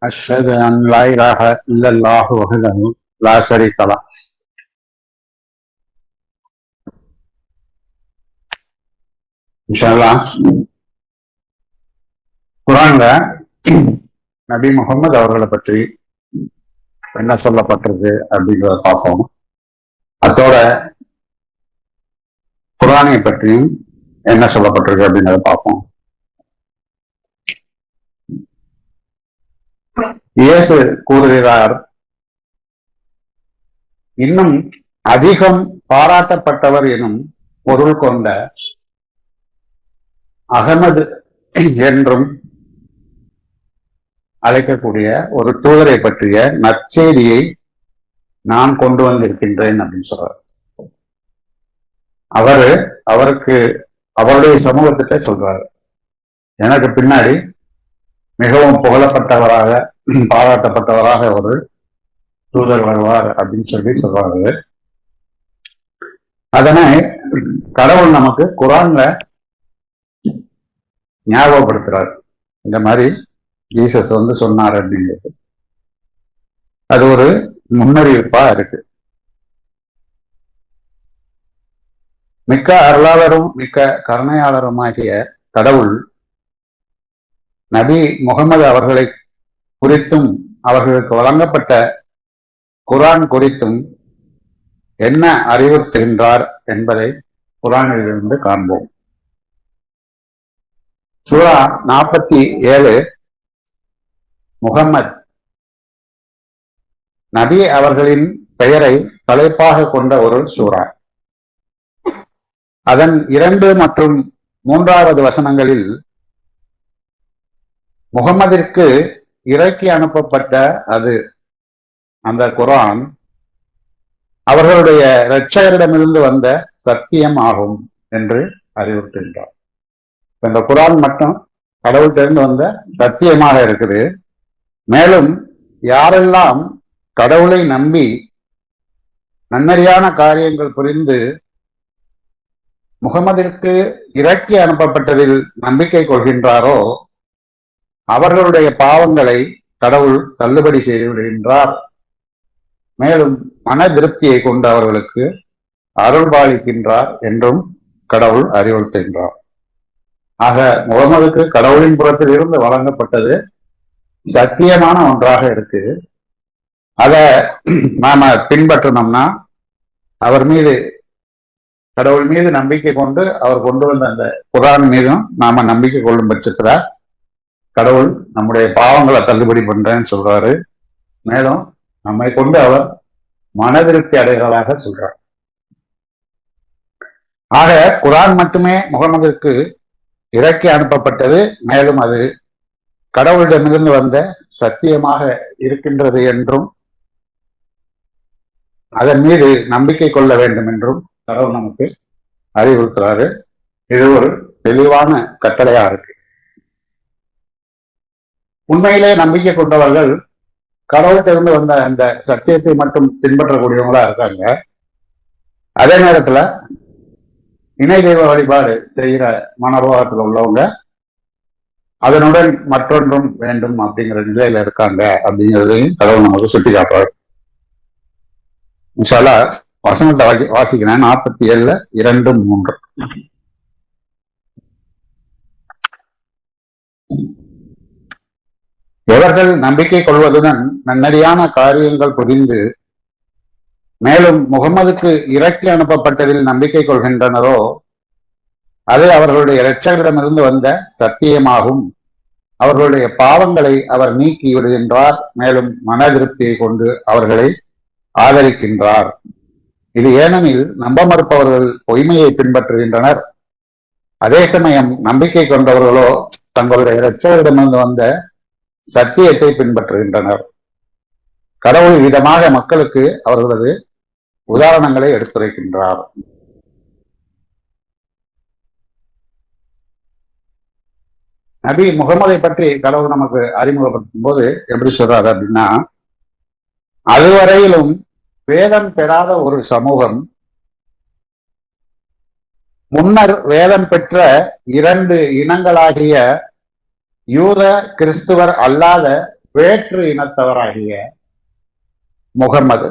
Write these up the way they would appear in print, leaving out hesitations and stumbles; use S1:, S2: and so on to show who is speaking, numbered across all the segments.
S1: أشهد أن لا إله إلا الله وحده لا شريك له. இன்ஷா அல்லாஹ் குர்ஆன்ல நபி முகமது அவர்களை பற்றி என்ன சொல்லப்பட்டிருக்கு அப்படிங்கிறத பார்ப்போம். அதோட குர்ஆனை பற்றியும் என்ன சொல்லப்பட்டிருக்கு அப்படிங்கிறத பார்ப்போம். இயேசு கூறுகிறார், இன்னும் அதிகம் பாராட்டப்பட்டவர் எனும் பொருள் கொண்ட அகமது என்றும் அழைக்கக்கூடிய ஒரு தூதரை பற்றிய நற்செய்தியை நான் கொண்டு வந்திருக்கின்றேன் அப்படின்னு சொல்றார். அவருக்கு அவருடைய சமூகத்திட்ட சொல்றாரு, எனக்கு பின்னாடி மிகவும் புகழப்பட்டவராக பாராட்டப்பட்டவராக ஒரு தூதர் வருவார் அப்படின்னு சொல்றாரு. அதனை கடவுள் நமக்கு குர்ஆன்ல ஞாபகப்படுத்துறாரு. இந்த மாதிரி ஜீசஸ் சொன்னார் அப்படிங்கிறது அது ஒரு முன்னறிவிப்பா இருக்கு. மிக்க அருளாளரும் மிக்க கருணையாளருமாகிய கடவுள் நபி முகமது அவர்களை குறித்தும் அவர்களுக்கு வழங்கப்பட்ட குர்ஆன் குறித்தும் என்ன அறிவுறுத்துகின்றார் என்பதை குர்ஆனிலிருந்து காண்போம். சூரா 47 முகம்மது நபி அவர்களின் பெயரை தலைப்பாக கொண்ட ஒரு சூரா. அதன் 2 மற்றும் 3வது வசனங்களில் முகம்மதிற்கு இறக்கி அனுப்பப்பட்ட அந்த குர்ஆன் அவர்களுடைய இரட்சகரிடமிருந்து வந்த சத்தியம் ஆகும் என்று அறிவுறுத்துகின்றார். இந்த குர்ஆன் மட்டும் கடவுள்கிட்ட வந்த சத்தியமாக இருக்குது. மேலும் யாரெல்லாம் கடவுளை நம்பி நன்னறியான காரியங்கள் புரிந்து முகமதிற்கு இறக்கி அனுப்பப்பட்டதில் நம்பிக்கை கொள்கின்றாரோ அவர்களுடைய பாவங்களை கடவுள் தள்ளுபடி செய்து விடுகின்றார். மேலும் மன திருப்தியை கொண்டு அவர்களுக்கு அருள் பாலிக்கின்றார் என்றும் கடவுள் அறிவுறுத்துகின்றார். ஆக முகமதுக்கு கடவுளின் புறத்தில் இருந்து வழங்கப்பட்டது சத்தியமான ஒன்றாக இருக்கு. அதை நாம பின்பற்றணும்னா அவர் மீது கடவுள் மீது நம்பிக்கை கொண்டு அவர் கொண்டு வந்த அந்த குர்ஆன் மீதும் நாம நம்பிக்கை கொள்ளும் பட்சத்துல கடவுள் நம்முடைய பாவங்களை தள்ளுபடி பண்றேன்னு சொல்றாரு. மேலும் நம்மை கொண்டு அவர் மனதிருப்தி அடைகளாக சொல்றார். ஆக குர்ஆன் மட்டுமே முகமதுக்கு இறக்கி அனுப்பப்பட்டது. மேலும் அது கடவுளிடமிருந்து வந்த சத்தியமாக இருக்கின்றது என்றும் அதன் மீது நம்பிக்கை கொள்ள வேண்டும் என்றும் கடவுள் நமக்கு அறிவுறுத்துறாரு. இது ஒரு தெளிவான கட்டளையா இருக்கு. உண்மையிலே நம்பிக்கை கொண்டவர்கள் கடவுள்கிட்ட வந்த அந்த சத்தியத்தை மட்டும் பின்பற்றக்கூடியவங்களா இருக்காங்க. அதே நேரத்துல இணை தெய்வ வழிபாடு செய்கிற மனோபாவத்தில் உள்ளவங்க அதனுடன் மற்றொன்றும் வேண்டும் அப்படிங்கிற நிலையில இருக்காங்க அப்படிங்கிறதையும் கடவுள் நமக்கு சுட்டி காட்டுறார். இன்ஷா அல்லாஹ் வசனத்தை வாசிக்கிறேன். 47 2 3. எவர்கள் நம்பிக்கை கொள்வதுடன் நன்னடியான காரியங்கள் புரிந்து மேலும் முகமதுக்கு இறக்கி அனுப்பப்பட்டதில் நம்பிக்கை கொள்கின்றனரோ அது அவர்களுடைய இரட்சகரிடமிருந்து வந்த சத்தியமாகும். அவர்களுடைய பாவங்களை அவர் நீக்கி விடுகின்றார். மேலும் மன திருப்தியை கொண்டு அவர்களை ஆதரிக்கின்றார். இது ஏனெனில் நம்ப மறுப்பவர்கள் பொய்மையை பின்பற்றுகின்றனர். அதே சமயம் நம்பிக்கை கொண்டவர்களோ தங்களுடைய இரட்சகரிடமிருந்து வந்த சத்தியத்தை பின்பற்றுகின்றனர். கடவுள் விதமாக மக்களுக்கு அவர்களது உதாரணங்களை எடுத்துரைக்கின்றார். நபி முகமதை பற்றி கடவுள் நமக்கு அறிமுகப்படுத்தும் போது எப்படி சொல்றாரு அப்படின்னா, அதுவரையிலும் வேதம் பெறாத ஒரு சமூகம் முன்னர் வேதம் பெற்ற 2 இனங்களாகிய யூத கிறிஸ்துவர் அல்லாத வேற்று இனத்தவராகிய முகம்மது,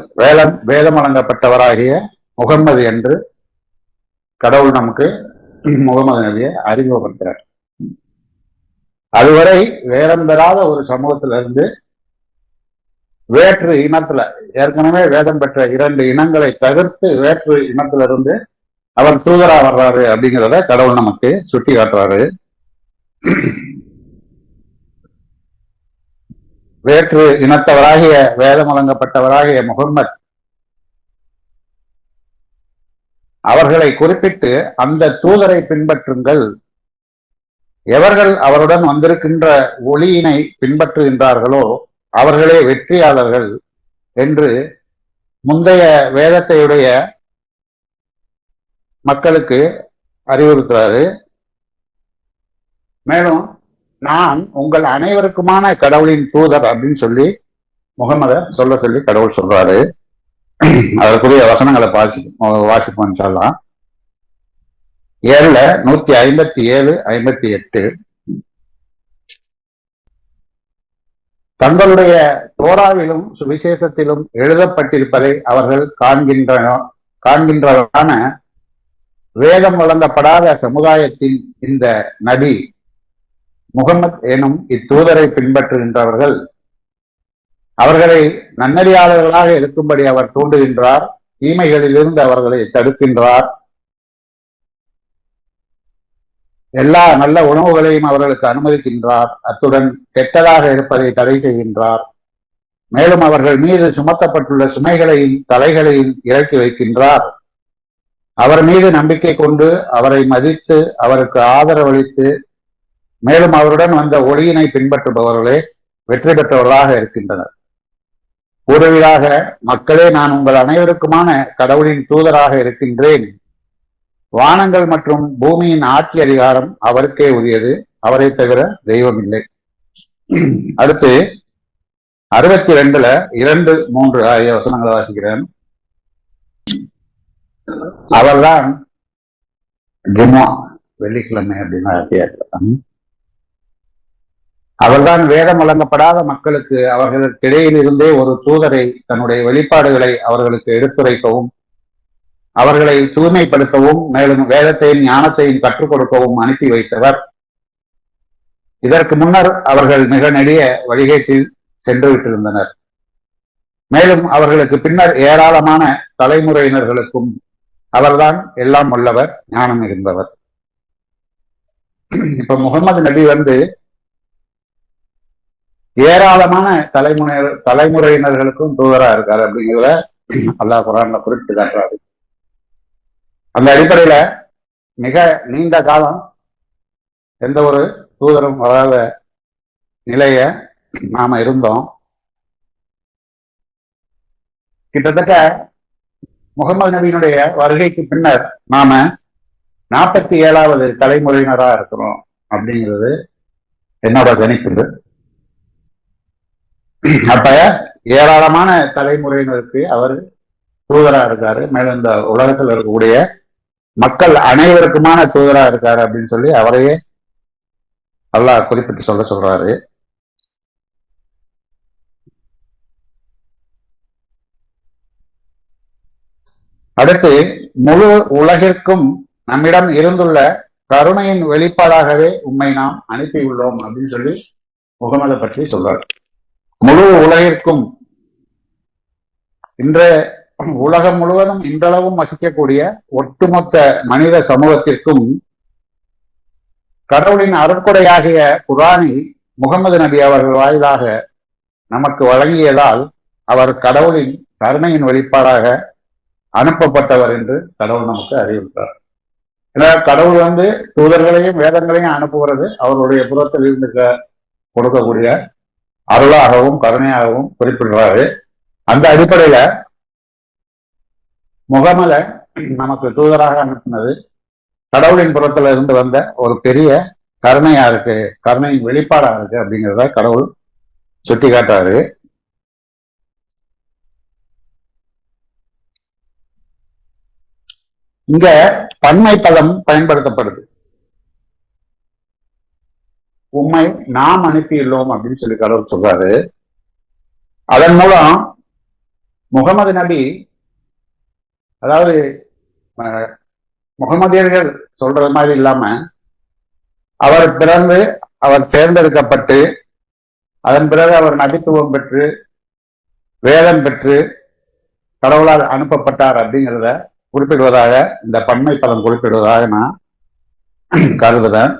S1: வேதம் வழங்கப்பட்டவராகிய முகம்மது என்று கடவுள் நமக்கு முகமது நபியை அறிமுகப்படுத்துறார். அதுவரை வேதம் பெறாத ஒரு சமூகத்திலிருந்து வேற்று இனத்துல, ஏற்கனவே வேதம் பெற்ற 2 இனங்களை தவிர்த்து வேற்று இனத்திலிருந்து அவர் தூதரா வர்றாரு அப்படிங்கிறத கடவுள் நமக்கு சுட்டி காட்டுறாரு. வேற்று இனத்தவராகிய வேதம் வழங்கப்பட்டவராகிய முகம்மது அவர்களை குறிப்பிட்டு அந்த தூதரை பின்பற்றுங்கள், எவர்கள் அவருடன் வந்திருக்கின்ற ஒளியினை பின்பற்றுகின்றார்களோ அவர்களே வெற்றியாளர்கள் என்று முந்தைய வேதத்தையுடைய மக்களுக்கு அறிவுறுத்துறாரு. மேலும் நான் உங்கள் அனைவருக்குமான கடவுளின் தூதர் அப்படின்னு சொல்லி முகமதை சொல்லி கடவுள் சொல்றாரு. அதற்குரிய வசனங்களை வாசிப்போம் சொல்லலாம். 157, 58 தங்களுடைய தோராவிலும் சுவிசேஷத்திலும் எழுதப்பட்டிருப்பதை அவர்கள் காண்கின்றன. வேதம் வழங்கப்படாத சமுதாயத்தின் இந்த நபி முகமது எனும் இத்தூதரை பின்பற்றுகின்றவர்கள் அவர்களை நன்னறியாளர்களாக இருக்கும்படி அவர் தூண்டுகின்றார், தீமைகளிலிருந்து அவர்களை தடுக்கின்றார், எல்லா நல்ல உணவுகளையும் அவர்களுக்கு அனுமதிக்கின்றார், அத்துடன் கெட்டதாக இருப்பதை தடை செய்கின்றார். மேலும் அவர்கள் மீது சுமத்தப்பட்டுள்ள சுமைகளையும் தலைகளையும் இறக்கி வைக்கின்றார். அவர் மீது நம்பிக்கை கொண்டு அவரை மதித்து அவருக்கு ஆதரவளித்து மேலும் அவருடன் வந்த ஒளியினை பின்பற்றுபவர்களே வெற்றி பெற்றவர்களாக இருக்கின்றனர். கூறுவீராக, மக்களே, நான் உங்கள் அனைவருக்குமான கடவுளின் தூதராக இருக்கின்றேன். வானங்கள் மற்றும் பூமியின் ஆட்சி அதிகாரம் அவருக்கே உரியது, அவரை தவிர தெய்வம் இல்லை. அடுத்து 62 2, 3 ஆகிய வசனங்களை வாசிக்கிறேன். அவர்தான் ஜும்மா, வெள்ளிக்கிழமை அப்படின்னு அவர்தான் வேதம் வழங்கப்படாத மக்களுக்கு அவர்களுக்கிடையில் இருந்தே ஒரு தூதரை தன்னுடைய வெளிப்பாடுகளை அவர்களுக்கு எடுத்துரைக்கவும் அவர்களை தூய்மைப்படுத்தவும் மேலும் வேதத்தையும் ஞானத்தையும் கற்றுக் கொடுக்கவும் அனுப்பி வைத்தவர். இதற்கு முன்னர் அவர்கள் மிக நெடிய வழிகேட்டில் சென்று விட்டிருந்தனர். மேலும் அவர்களுக்கு பின்னர் ஏராளமான தலைமுறையினர்களுக்கும் அவர்தான் எல்லாம் உள்ளவர், ஞானம் இருந்தவர். இப்ப முகமது நபி ஏராளமான தலைமுறையினர்களுக்கும் தூதரா இருக்காரு அப்படிங்கிறத அல்லாஹ் குர்ஆன்ல குறிப்பிட்டு காட்டுறாரு. அந்த அடிப்படையில மிக நீண்ட காலம் எந்த ஒரு தூதரும் வராத நிலைய நாம இருந்தோம். கிட்டத்தட்ட முகமது நபியினுடைய வருகைக்கு பின்னர் நாம 47வது தலைமுறையினரா இருக்கிறோம் அப்படிங்கிறது என்னோட கணிப்பு. அப்ப ஏராளமான தலைமுறையினருக்கு அவர் தூதரா இருக்காரு. மேலும் இந்த உலகத்தில் இருக்கக்கூடிய மக்கள் அனைவருக்குமான தூதரா இருக்காரு அப்படின்னு சொல்லி அவரையே அல்லாஹ் குறிப்பிட்டு சொல்றாரு. அடுத்து, முழு உலகிற்கும் நம்மிடம் இருந்துள்ள கருணையின் வெளிப்பாடாகவே உம்மை நாம் அனுப்பியுள்ளோம் அப்படின்னு சொல்லி முகமதை பற்றி சொல்றார். முழு உலகிற்கும், இன்றைய உலகம் முழுவதும் இன்றளவும் வசிக்கக்கூடிய ஒட்டுமொத்த மனித சமூகத்திற்கும் கடவுளின் அருட்கொடையாகிய குர்ஆனை முகமது நபி அவர்கள் வாயிலாக நமக்கு வழங்கியதால் அவர் கடவுளின் கருணையின் வெளிப்பாடாக அனுப்பப்பட்டவர் என்று கடவுள் நமக்கு அறிவித்தார். ஏன்னா கடவுள் தூதர்களையும் வேதங்களையும் அனுப்புகிறது அவருடைய புறத்தில் இருந்து கொடுக்கக்கூடிய அருளாகவும் கருணையாகவும் குறிப்பிடுறாரு. அந்த அடிப்படையில முகமதை நமக்கு தூதராக அனுப்பினது கடவுளின் புறத்துல இருந்து வந்த ஒரு பெரிய கருணையா இருக்கு, கருணையின் வெளிப்பாடா இருக்கு அப்படிங்கிறத கடவுள் சுட்டி காட்டாரு. இங்க பன்மை பதம் பயன்படுத்தப்படுது. உம்மை நாம் அனுப்பியுள்ளோம் அப்படின்னு சொல்லி கடவுள் சொல்றாரு. அதன் மூலம் முகமது நபி, அதாவது முகமதியர்கள் சொல்றது மாதிரி இல்லாம அவர் பிறந்து அவர் தேர்ந்தெடுக்கப்பட்டு அதன் பிறகு அவர் நபித்துவம் பெற்று வேதம் பெற்று கடவுளால் அனுப்பப்பட்டார் அப்படிங்கிறத குறிப்பிடுவதாக இந்த பன்மை பதம் குறிப்பிடுவதாக நான் கருதுறேன்.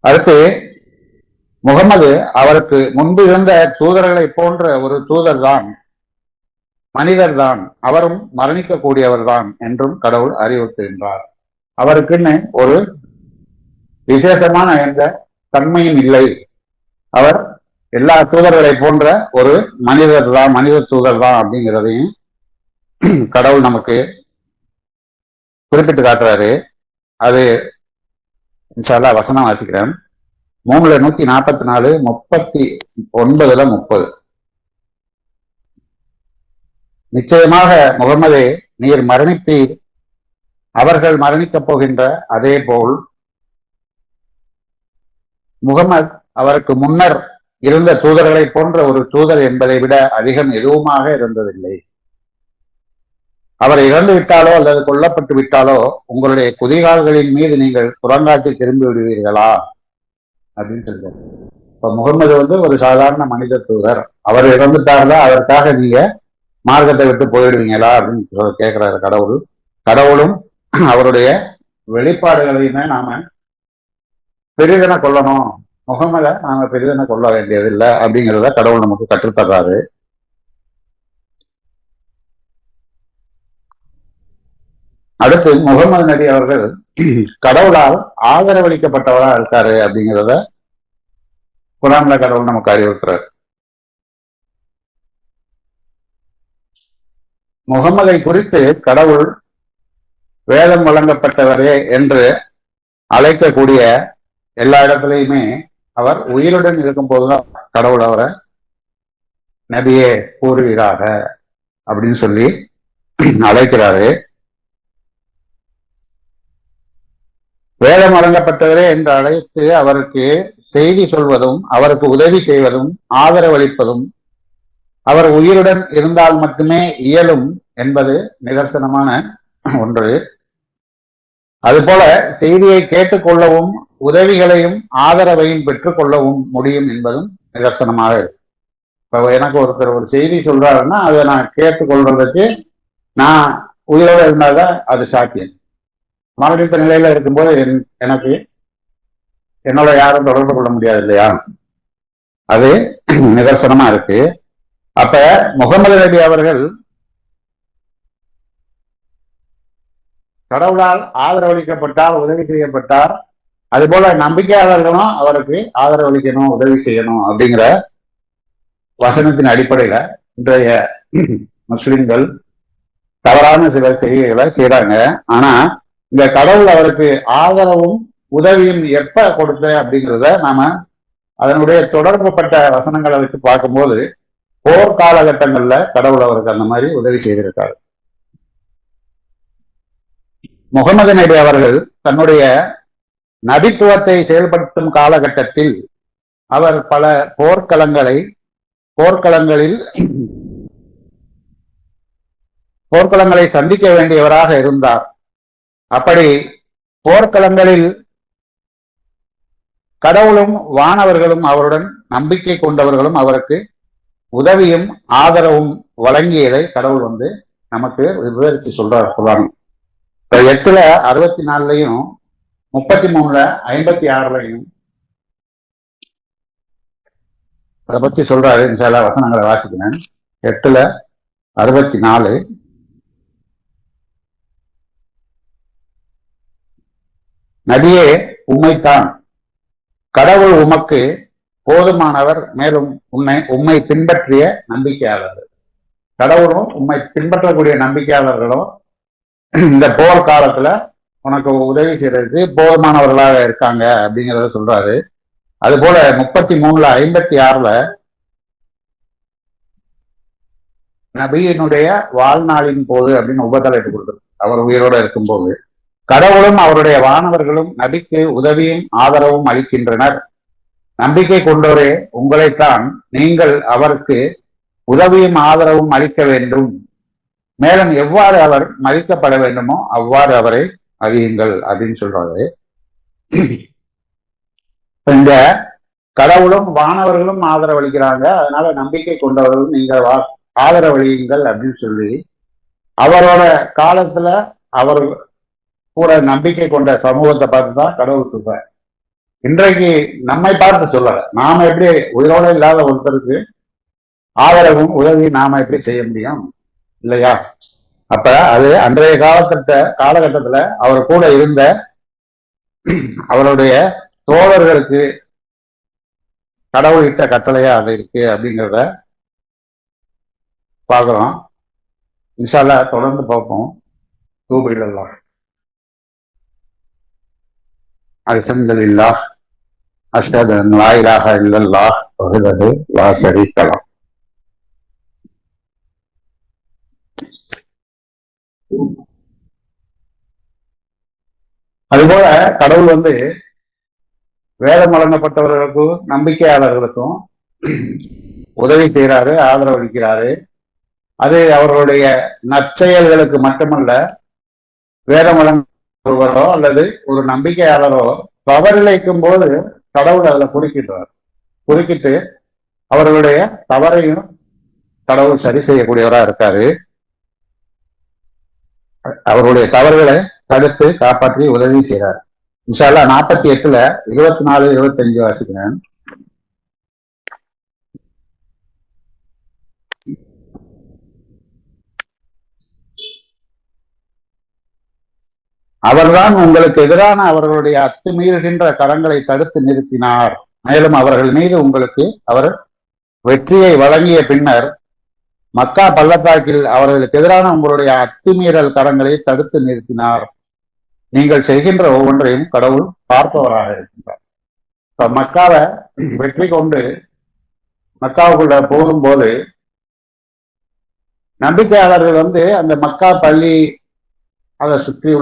S1: அடுத்து முகமது அவருக்கு முன்பு இருந்த தூதர்களை போன்ற ஒரு தூதர் தான், மனிதர் தான், அவரும் மரணிக்கக்கூடியவர் தான் என்றும் கடவுள் அறிவுறுத்துகின்றார். அவருக்குன்னு ஒரு விசேஷமான எந்த தன்மையும் இல்லை. அவர் எல்லா தூதர்களை போன்ற ஒரு மனிதர் தான், மனித தூதர் தான் அப்படிங்கிறதையும் கடவுள் நமக்கு குறிப்பிட்டு காட்டுறாரு. அது இன்ஷா அல்லாஹ் வசனம் வாசிக்கிறேன். 3:144, 39:30. நிச்சயமாக முகமதே, நீர் மரணிப்பீர், அவர்கள் மரணிக்கப் போகின்ற அதே போல் முகமது அவருக்கு முன்னர் இருந்த தூதர்களை போன்ற ஒரு தூதர் என்பதை விட அதிகம் எதுவுமாக இருந்ததில்லை. அவரை இறந்து விட்டாலோ அல்லது கொல்லப்பட்டு விட்டாலோ உங்களுடைய குதிகால்களின் மீது நீங்கள் புறங்காட்டி திரும்பி விடுவீர்களா அப்படின்னு சொல்றாரு. இப்ப முகமது ஒரு சாதாரண மனித தூதர், அவர் இறந்துட்டாருந்தா அதற்காக நீங்க மார்க்கத்தை விட்டு போயிடுவீங்களா அப்படின்னு கேட்கிறாரு கடவுள். கடவுளும் அவருடைய வெளிப்பாடுகளையுமே நாம பெரிதென கொள்ளணும், முகமதை நாம பெரிதென கொள்ள வேண்டியதில்லை அப்படிங்கிறத கடவுள் நமக்கு கற்றுத்தர்றாரு. அடுத்து முகமது நபி அவர்கள் கடவுளால் ஆதரவளிக்கப்பட்டவரா இருக்காரு அப்படிங்கிறத குர்ஆன்ல கடவுள் நமக்கு அறிவுறுத்துறாரு. முகமதை குறித்து கடவுள் வேதம் வழங்கப்பட்டவரே என்று அழைக்கக்கூடிய எல்லா இடத்துலையுமே அவர் உயிருடன் இருக்கும் போதுதான் கடவுள் அவரை நபியே கூறுகிறாக அப்படின்னு சொல்லி அழைக்கிறாரு. வேதம் வழங்கப்பட்டவரே என்று அழைத்து அவருக்கு செய்தி சொல்வதும் அவருக்கு உதவி செய்வதும் ஆதரவளிப்பதும் அவர் உயிருடன் இருந்தால் மட்டுமே இயலும் என்பது நிதர்சனமான ஒன்று. அதுபோல செய்தியை கேட்டுக்கொள்ளவும் உதவிகளையும் ஆதரவையும் பெற்றுக் கொள்ளவும் முடியும் என்பதும் நிதர்சனமாக இருக்கு. இப்போ எனக்கு ஒருத்தர் ஒரு செய்தி சொல்றாருன்னா அதை நான் கேட்டுக்கொள்றதுக்கு நான் உயிரோடு இருந்தால்தான் அது சாத்தியம். மரணித்த நிலையில இருக்கும்போது எனக்கு என்னோட யாரும் தொடர்பு கொள்ள முடியாது இல்லையா, அது நிதர்சனமா இருக்கு. அப்ப முகமது நபி அவர்கள் கடவுளால் ஆதரவளிக்கப்பட்டார், உதவி செய்யப்பட்டார். அதுபோல நம்பிக்கையாளர்களும் அவருக்கு ஆதரவளிக்கணும், உதவி செய்யணும் அப்படிங்கிற வசனத்தின் அடிப்படையில இன்றைய முஸ்லிம்கள் தவறான சில செய்திகளை செய்யறாங்க. ஆனா இந்த கடவுள் அவருக்கு ஆதரவும் உதவியும் எப்ப கொடுத்த அப்படிங்கிறத நாம அதனுடைய தொடர்புப்பட்ட வசனங்களை வச்சு பார்க்கும்போது போர் காலகட்டங்கள்ல கடவுள் அவருக்கு அந்த மாதிரி உதவி செய்திருக்காரு. முகமது நபி அவர்கள் தன்னுடைய நபித்துவத்தை செயல்படுத்தும் காலகட்டத்தில் அவர் பல போர்க்களங்களை சந்திக்க வேண்டியவராக இருந்தார். அப்படி போர்க்களங்களில் கடவுளும் வானவர்களும் அவருடன் நம்பிக்கை கொண்டவர்களும் அவருக்கு உதவியும் ஆதரவும் வழங்கியதை கடவுள் நமக்கு விவரித்து சொல்றார். குர்ஆன் 8:64 33:56 அதை பத்தி சொல்றாரு. இன்ஷா அல்லாஹ் வசனங்களை வாசிக்கிறேன். 8:64 நபியே, உம்மைத்தான் கடவுள் உமக்கு போதுமானவர், மேலும் உம்மை பின்பற்றிய நம்பிக்கையாளர்கள், கடவுளும் உம்மை பின்பற்றக்கூடிய நம்பிக்கையாளர்களும் இந்த போர் காலத்துல உனக்கு உதவி செய்யறதுக்கு போதுமானவர்களாக இருக்காங்க அப்படிங்கிறத சொல்றாரு. அது போல 33:56 நபியினுடைய வாழ்நாளின் போது அப்படின்னு உபதலைப்பு கொடுக்குறது. அவர் உயிரோட இருக்கும்போது கடவுளும் அவருடைய வானவர்களும் நபிக்கு உதவியும் ஆதரவும் அளிக்கின்றனர். நம்பிக்கை கொண்டோரே உங்களைத்தான் நீங்கள் அவருக்கு உதவியும் ஆதரவும் அளிக்க வேண்டும். மேலும் எவ்வாறு அவர் மதிக்கப்பட வேண்டுமோ அவ்வாறு அவரை மதியுங்கள் அப்படின்னு சொல்றாரு. இந்த கடவுளும் வானவர்களும் ஆதரவளிக்கிறாங்க, அதனால நம்பிக்கை கொண்டவர்களும் நீங்கள் ஆதரவளியுங்கள் அப்படின்னு சொல்லி அவரோட காலத்துல அவர் கூட நம்பிக்கை கொண்ட சமூகத்தை பார்த்து தான் கடவுள் சொல்றார். இன்றைக்கு நம்மை பார்த்து சொல்லல. நாம எப்படி உயிரோட இல்லாத ஒருத்தருக்கு ஆதரவும் உதவி நாம எப்படி செய்ய முடியும் இல்லையா? அப்ப அது அன்றைய காலகட்டத்துல அவர் கூட இருந்த அவருடைய தோழர்களுக்கு கடவுள் இட்ட கட்டளையா அது இருக்கு அப்படிங்கிறத பார்க்கிறோம். இன்ஷா அல்லாஹ் தொடர்ந்து பார்ப்போம். தூபு இலல்லாஹ். அல்ஹம்துலில்லாஹ் அஷ்ஹது அன் லா இலாஹ இல்லல்லாஹ் வஹ்தஹு லா ஷரீக லஹ். அதுபோல கடவுள் வேதம் வழங்கப்பட்டவர்களுக்கும் நம்பிக்கையாளர்களுக்கும் உதவி செய்யறாரு, ஆதரவு அளிக்கிறாரு. அது அவர்களுடைய நற்செயல்களுக்கு மட்டுமல்ல, வேதம் வழங்குவரோ அல்லது ஒரு நம்பிக்கையாளரோ தவறிழைக்கும் போது கடவுள் அதுல குறுக்கிட்டு அவர்களுடைய தவறையும் கடவுள் சரி செய்யக்கூடியவரா இருக்காரு. அவருடைய தவறுகளை தடுத்து காப்பாற்றி உதவி செய்கிறார். இன்ஷா அல்லாஹ் 48ல 24, 25 வாசிக்கிறேன். அவர்தான் உங்களுக்கு எதிரான அவர்களுடைய அத்துமீறுகின்ற கரங்களை தடுத்து நிறுத்தினார். மேலும் அவர்கள் மீது உங்களுக்கு அவர் வெற்றியை வழங்கிய பின்னர் மக்கா பள்ளத்தாக்கில் அவர்களுக்கு எதிரான உங்களுடைய அத்துமீறல் கரங்களை தடுத்து நிறுத்தினார். நீங்கள் செய்கின்ற ஒவ்வொன்றையும் கடவுள் பார்ப்பவராக இருக்கின்றார். இப்ப மக்காவை வெற்றி கொண்டு மக்காவுக்குள்ள போகும்போது நம்பிக்கையாளர்கள் அந்த மக்கா பள்ளி அதை சுற்றி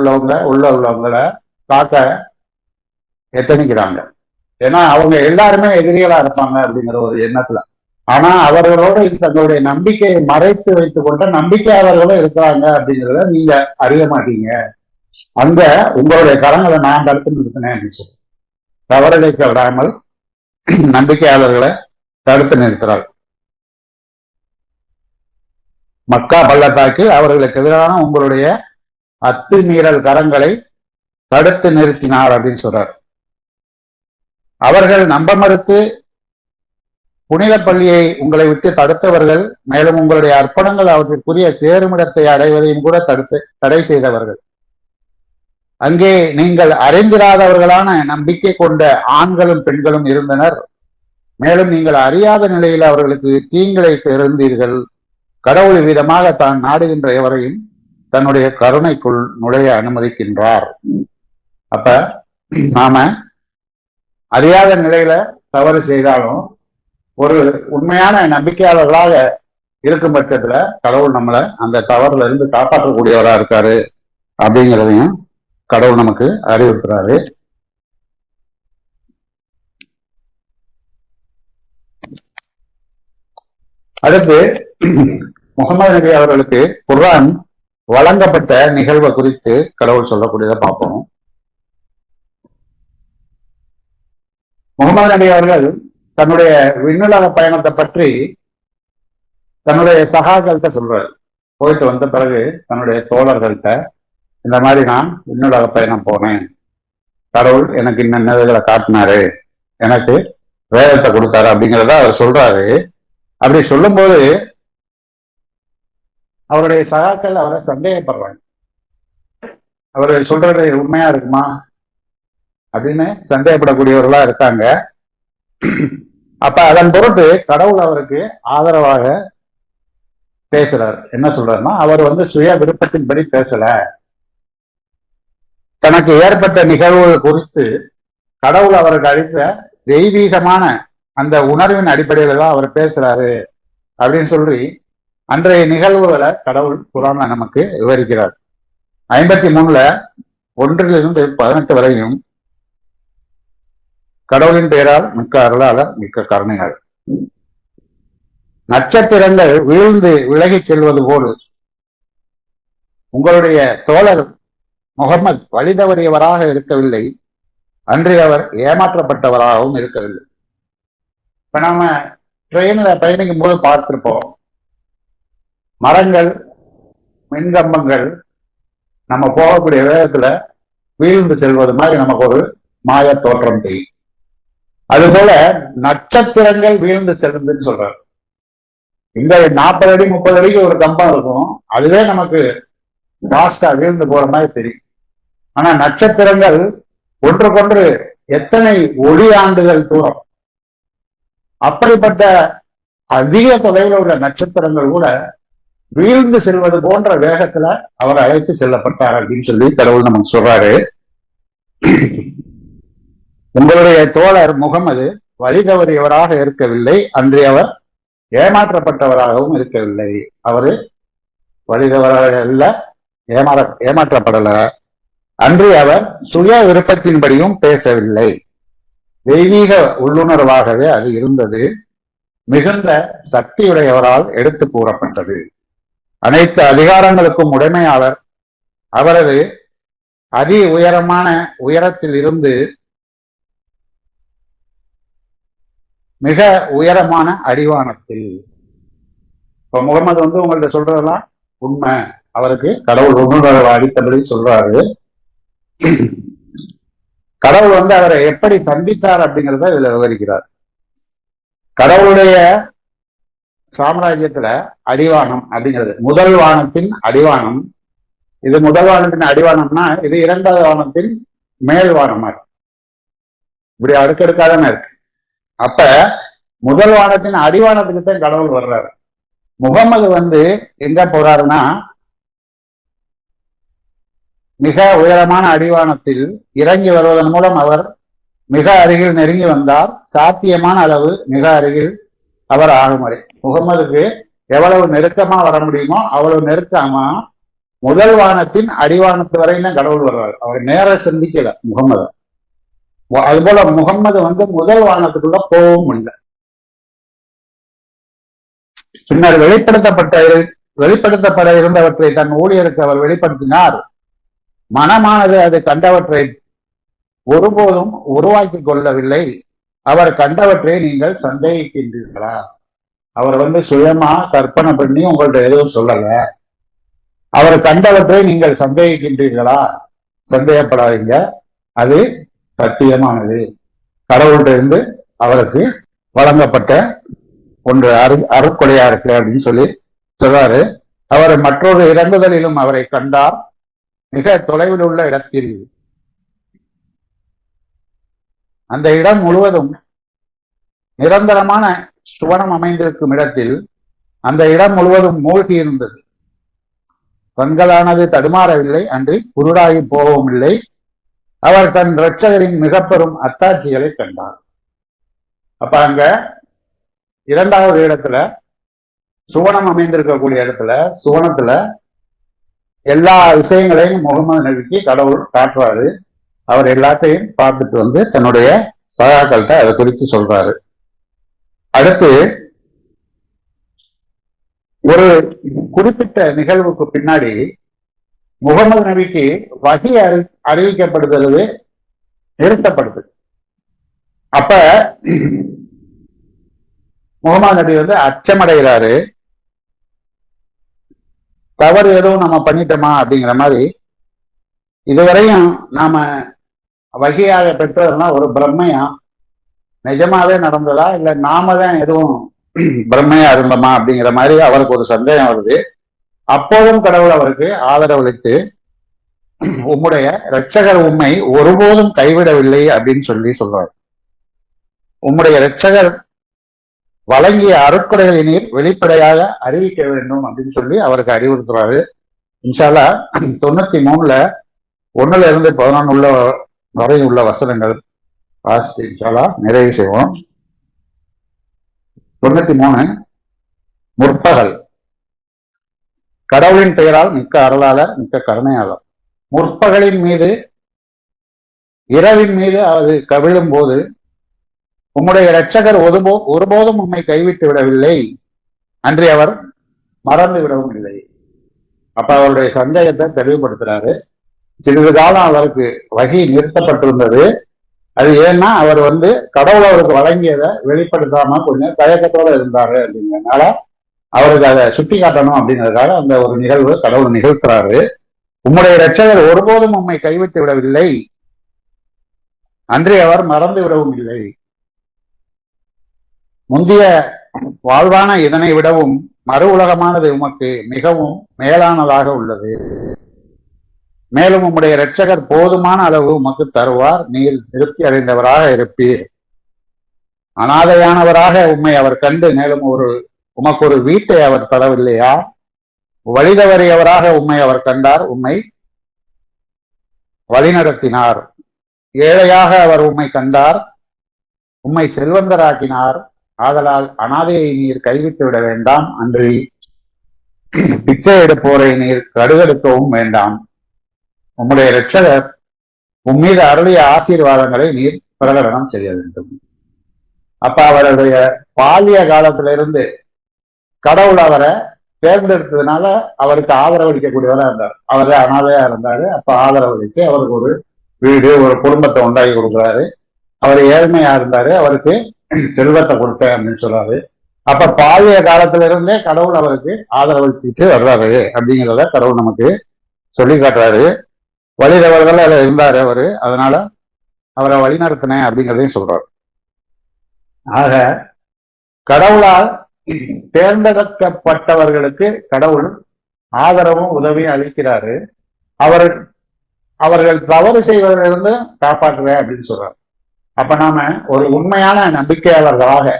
S1: உள்ளவங்களை தாக்க எத்தனிக்கிறாங்க. ஏன்னா அவங்க எல்லாருமே எதிரிகளா இருப்பாங்க அப்படிங்கிற ஒரு எண்ணத்துல. ஆனா அவர்களோடு தங்களுடைய நம்பிக்கையை மறைத்து வைத்துக் கொண்ட நம்பிக்கையாளர்களும் இருக்கிறாங்க அப்படிங்கிறத நீங்க அறிய மாட்டீங்க. அங்க உங்களுடைய கரங்களை நான் தடுத்து நிறுத்தினேன் அப்படின்னு சொல்லி தவறிழைக்க விடாமல் நம்பிக்கையாளர்களை தடுத்து நிறுத்துறார். மக்கா பள்ளத்தாக்கில் அவர்களுக்கு எதிரான உங்களுடைய அத்துமீறல் கரங்களை தடுத்து நிறுத்தினார் அப்படின்னு சொல்றார். அவர்கள் நம்ப மறுத்து புனித பள்ளியை உங்களை விட்டு தடுத்தவர்கள், மேலும் உங்களுடைய அர்ப்பணங்கள் அவற்றிற்குரிய சேருமிடத்தை அடைவதையும் கூட தடை செய்தவர்கள். அங்கே நீங்கள் அறிந்திராதவர்களான நம்பிக்கை கொண்ட ஆண்களும் பெண்களும் இருந்தனர். மேலும் நீங்கள் அறியாத நிலையில் அவர்களுக்கு தீங்களை இருந்தீர்கள். கடவுள் விதமாக தான் நாடுகின்ற எவரையும் தன்னுடைய கருணைக்குள் நுழைய அனுமதிக்கின்றார். அப்ப நாம அறியாத நிலையில தவறு செய்தாலும் ஒரு உண்மையான நம்பிக்கையாளர்களாக இருக்கும் பட்சத்துல கடவுள் நம்மளை அந்த தவறுல இருந்து காப்பாற்றக்கூடியவரா இருக்காரு அப்படிங்கிறதையும் கடவுள் நமக்கு அறிவுறுத்துறாரு. அடுத்து முகமது நபி அவர்களுக்கு குர்ஆன் வழங்கப்பட்ட நிகழ்வை குறித்து கடவுள் சொல்லக்கூடியதை பார்ப்போம். முகமது நபி அவர்கள் தன்னுடைய விண்ணுலக பயணத்தை பற்றி தன்னுடைய சகாக்கள்கிட்ட சொல்றாரு. போயிட்டு வந்த பிறகு தன்னுடைய தோழர்கள்ட்ட இந்த மாதிரி நான் விண்ணுலக பயணம் போனேன், கடவுள் எனக்கு இன்னும் நிலைகளை காட்டினாரு, எனக்கு வேதத்தை கொடுத்தாரு அப்படிங்கிறத அவர் சொல்றாரு. அப்படி சொல்லும்போது அவருடைய சகாக்கள் அவரை சந்தேகப்படுறாங்க. அவர் சொல்றது உண்மையா இருக்குமா அப்படின்னு சந்தேகப்படக்கூடியவர்களா இருக்காங்க. அப்ப அதன் பொருட்டு கடவுள் அவருக்கு ஆதரவாக பேசுறார். என்ன சொல்றாருன்னா, அவர் சுய விருப்பத்தின்படி பேசல, தனக்கு ஏற்பட்ட நிகழ்வுகள் குறித்து கடவுள் அவருக்கு அளித்த தெய்வீகமான அந்த உணர்வின் அடிப்படையில தான் அவர் பேசுறாரு அப்படின்னு சொல்லி அன்றைய நிகழ்வுகளை கடவுள் குர்ஆன்ல நமக்கு விவரிக்கிறார். 53ல 1 to 18 வரையும் கடவுளின் பெயரால் மிக்க அருளாளர் மிக்க கருணையாளர். நட்சத்திரங்கள் வீழ்ந்து விலகிச் செல்வது போல் உங்களுடைய தோழர் முகமது வழி தவறியவராக இருக்கவில்லை, அன்று அவர் ஏமாற்றப்பட்டவராகவும் இருக்கவில்லை. இப்ப நாம ட்ரெயின்ல பயணிக்கும் போது பார்த்திருப்போம், மரங்கள், மின்கம்பங்கள் நம்ம போகக்கூடிய வேகத்துல வீழ்ந்து செல்வது மாதிரி நமக்கு ஒரு மாய தோற்றம் தெரியும். அதுபோல நட்சத்திரங்கள் வீழ்ந்து செல்லுதுன்னு சொல்றாரு. இந்த 40 அடி 30 அடிக்கு ஒரு கம்பம் இருக்கும், அதுவே நமக்கு பாஸ்டா வீழ்ந்து போற மாதிரி தெரியும். ஆனா நட்சத்திரங்கள் ஒன்றுக்கொன்று எத்தனை ஒளி ஆண்டுகள் தூரம், அப்படிப்பட்ட அதிக தொலைவில் உள்ள நட்சத்திரங்கள் கூட வீழ்ந்து செல்வது போன்ற வேகத்துல அவர் அழைத்து செல்லப்பட்டார் அப்படின்னு சொல்லி கடவுள் நமக்கு சொல்றாரு. உங்களுடைய தோழர் முகமது வழி தவறியவராக இருக்கவில்லை, அன்று அவர் ஏமாற்றப்பட்டவராகவும் இருக்கவில்லை. அவரு வழி தவறாக ஏமாற்றப்படல. அன்று அவர் சுய விருப்பத்தின்படியும் பேசவில்லை, தெய்வீக உள்ளுணர்வாகவே அது இருந்தது. மிகுந்த சக்தியுடையவரால் எடுத்து கூறப்பட்டது. அனைத்து அதிகாரங்களுக்கும் உடைமையாளர். அவரது அதி உயரமான உயரத்தில் இருந்து மிக உயரமான அடிவானத்தில். இப்ப முகமது உங்கள்ட்ட சொல்றதெல்லாம் உண்மை, அவருக்கு கடவுள் உள்ளுணர்வு அடித்தபடி சொல்றாரு. கடவுள் அவரை எப்படி சந்தித்தார் அப்படிங்கிறத இதுல விவரிக்கிறார். கடவுளுடைய சாம்ராஜ்யத்துல அடிவானம் அப்படிங்கிறது முதல் வானத்தின் அடிவானம். இது முதல் வானத்தின் அடிவானம்னா இது இரண்டாவது வானத்தின் மேல் வானமா இருக்கு, இப்படி அடுக்கடுக்காதானே இருக்கு. அப்ப முதல் வானத்தின் அடிவானத்துக்கு தான் கடவுள் வர்றாரு. முகமது எங்க போறாருன்னா மிக உயரமான அடிவானத்தில் இறங்கி வருவதன் மூலம் அவர் மிக அருகில் நெருங்கி வந்தார். சாத்தியமான அளவு மிக அருகில் அவர் ஆகுமறை. முகமதுக்கு எவ்வளவு நெருக்கமா வர முடியுமோ அவ்வளவு நெருக்கமா முதல் வானத்தின் அடிவானத்து வரையும் கடவுள் வர்றாரு. அவர் நேர சந்திக்கல முகமது. அதுபோல முகமது முதல் வானத்துக்குள்ள போகவும் இல்லை. பின்னர் வெளிப்படுத்தப்பட இருந்தவற்றை தன் ஊழியருக்கு அவர் வெளிப்படுத்தினார். மனமானது அது கண்டவற்றை ஒருபோதும் உருவாக்கி கொள்ளவில்லை. அவர் கண்டவற்றை நீங்கள் சந்தேகிக்கின்றீர்களா? அவர் சுயமா கற்பனை பண்ணி உங்கள்ட்ட எதுவும் சொல்லல. அவர் கண்டவற்றை நீங்கள் சந்தேகிக்கின்றீர்களா? சந்தேகப்படாதீங்க, அது சத்தியமானது. கடவுள்கிட்ட இருந்து அவருக்கு வழங்கப்பட்ட ஒன்று அருட்கொடையா இருக்கு அப்படின்னு சொல்லி சொல்றாரு. அவர் மற்றொரு இறங்குதலிலும் அவரை கண்டார். மிக தொலைவில் உள்ள இடத்தில், அந்த இடம் முழுவதும் நிரந்தரமான சுவனம் அமைந்திருக்கும் இடத்தில் அந்த இடம் முழுவதும் மூழ்கி இருந்தது. கண்களானது தடுமாறவில்லை, அன்று குருடாகி போகவும் இல்லை. அவர் தன் இரட்சகரின் மிக பெரும் அத்தாட்சிகளை கண்டார். அப்ப அங்க இரண்டாவது இடத்துல சுவனம் அமைந்திருக்கக்கூடிய இடத்துல, சுவனத்துல எல்லா விஷயங்களையும் முகமது நபிக்கு கடவுள் காட்டுறாரு. அவர் எல்லாத்தையும் பார்த்துட்டு தன்னுடைய சகாக்கள்கிட்ட அதை குறித்து சொல்றாரு. அடுத்து ஒரு குறிப்பிட்ட நிகழ்வுக்கு பின்னாடி முகமது நபிக்கு வகி அறிவிக்கப்படுகிறது நிறுத்தப்படுது. அப்ப முகமது நபி அச்சமடைகிறாரு. தவறு எதுவும் நம்ம பண்ணிட்டோமா அப்படிங்கிற மாதிரி. இதுவரையும் நாம வகையாக பெற்றதெல்லாம் ஒரு பிரம்மையா, நிஜமாவே நடந்ததா, இல்ல நாம தான் எதுவும் பிரம்மையா இருந்தோமா அப்படிங்கிற மாதிரி அவருக்கு ஒரு சந்தேகம் வருது. அப்போதும் கடவுள் அவருக்கு ஆதரவளித்து உம்முடைய இரட்சகர் உம்மை ஒருபோதும் கைவிடவில்லை அப்படின்னு சொல்றார். உம்முடைய இரட்சகர் வழங்கிய அருட்கொடைகளை நீர் வெளிப்படையாக அறிவிக்க வேண்டும் அப்படின்னு சொல்லி அவருக்கு அறிவுறுத்துறாரு. இன்ஷால்லா 93ல 1-11 உள்ள வரை உள்ள வசனங்கள் வாசித்து இன்ஷால்லா நிறைவு செய்வோம். 93 முற்பகல். கடவுளின் பெயரால் மிக்க அருளாளர் மிக்க கருணையாளர். முற்பகலின் மீது இரவின் மீது அது கவிழும் போது உம்முடைய இரட்சகர் ஒருபோதும் உம்மை கைவிட்டு விடவில்லை, அன்றி அவர் மறந்து விடவும் இல்லை. அப்ப அவருடைய சந்தேகத்தை தெளிவுபடுத்துறாரு. சிறிது காலம் அவருக்கு வகி நிறுத்தப்பட்டிருந்தது. அது ஏன்னா அவர் கடவுள் அவருக்கு வழங்கியதை வெளிப்படுத்தாம கொஞ்சம் தயக்கத்தோட இருந்தாரு அப்படிங்கிறதுனால அவருக்கு அதை சுட்டி காட்டணும் அப்படிங்கிறதுக்காக அந்த ஒரு நிகழ்வு கடவுள் நிகழ்த்துறாரு. உம்முடைய இரட்சகர் ஒருபோதும் உம்மை கைவிட்டு விடவில்லை, அன்றி அவர் மறந்து விடவும் இல்லை. முந்தைய வாழ்வான இதனை விடவும் மறு உலகமானது உமக்கு மிகவும் மேலானதாக உள்ளது. மேலும் உம்முடைய இரட்சகர் போதுமான அளவு உமக்கு தருவார். நீர் திருப்தி அடைந்தவராக இருப்பீர். அனாதையானவராக உம்மை அவர் கண்டு மேலும் உமக்கு ஒரு வீட்டை அவர் தரவில்லையா? வழிதவறியவராக உம்மை அவர் கண்டார், உம்மை வழிநடத்தினார். ஏழையாக அவர் உம்மை கண்டார், உம்மை செல்வந்தராக்கினார். ஆதலால் அனாதையை நீர் கைவிட்டு விட வேண்டாம், அன்றி பிச்சை எடுப்போரை நீர் கடுகெடுக்கவும் வேண்டாம். உம்முடைய இரட்சகர் உம்மீது அருளிய ஆசீர்வாதங்களை நீர் பிரகடனம் செய்ய வேண்டும். அப்ப அவருடைய பாலிய காலத்திலிருந்து கடவுள் அவரை தேர்ந்தெடுத்ததுனால அவருக்கு ஆதரவளிக்கக்கூடியவரா இருந்தார். அவரே அனாதையா இருந்தாரு. அப்ப ஆதரவளிச்சு அவருக்கு ஒரு வீடு, ஒரு குடும்பத்தை உண்டாக்கி கொடுக்குறாரு. அவர் ஏழ்மையா இருந்தாரு, அவருக்கு செல்வத்தை கொடுத்தேன் அப்படின்னு சொல்றாரு. அப்ப பாலிய காலத்துல இருந்தே கடவுள் அவருக்கு ஆதரவளிச்சுட்டு வர்றாரு அப்படிங்கிறத கடவுள் நமக்கு சொல்லி காட்டுறாரு. வழிதவர்கள் அதுல இருந்தாரு அவரு, அதனால அவரை வழிநடத்தினேன் அப்படிங்கிறதையும் சொல்றாரு. ஆக கடவுளால் தேர்ந்தெடுக்கப்பட்டவர்களுக்கு கடவுள் ஆதரவும் உதவியும் அளிக்கிறாரு. அவர்கள் தவறு செய்வதிலிருந்து காப்பாற்றுவேன் அப்படின்னு சொல்றாரு. அப்ப நாம ஒரு உண்மையான நம்பிக்கையாளர்களாக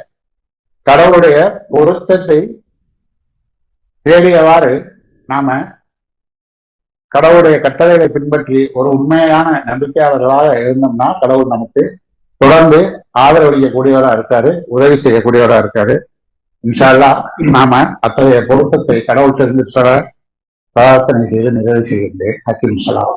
S1: கடவுளுடைய பொருத்தத்தை தேடியவாறு நாம கடவுளுடைய கட்டளைகளை பின்பற்றி ஒரு உண்மையான நம்பிக்கையாளர்களாக இருந்தோம்னா கடவுள் நமக்கு தொடர்ந்து ஆதரவளிக்கக்கூடியவரா இருக்காரு, உதவி செய்யக்கூடியவரா இருக்காரு. இன்ஷா அல்லாஹ் நாம அத்தகைய பொருத்தத்தை கடவுள்கிட்ட இருந்து பிரார்த்தனை செய்து நிறைவு செய்கின்றேன். ஹக்கீம் சலாம்.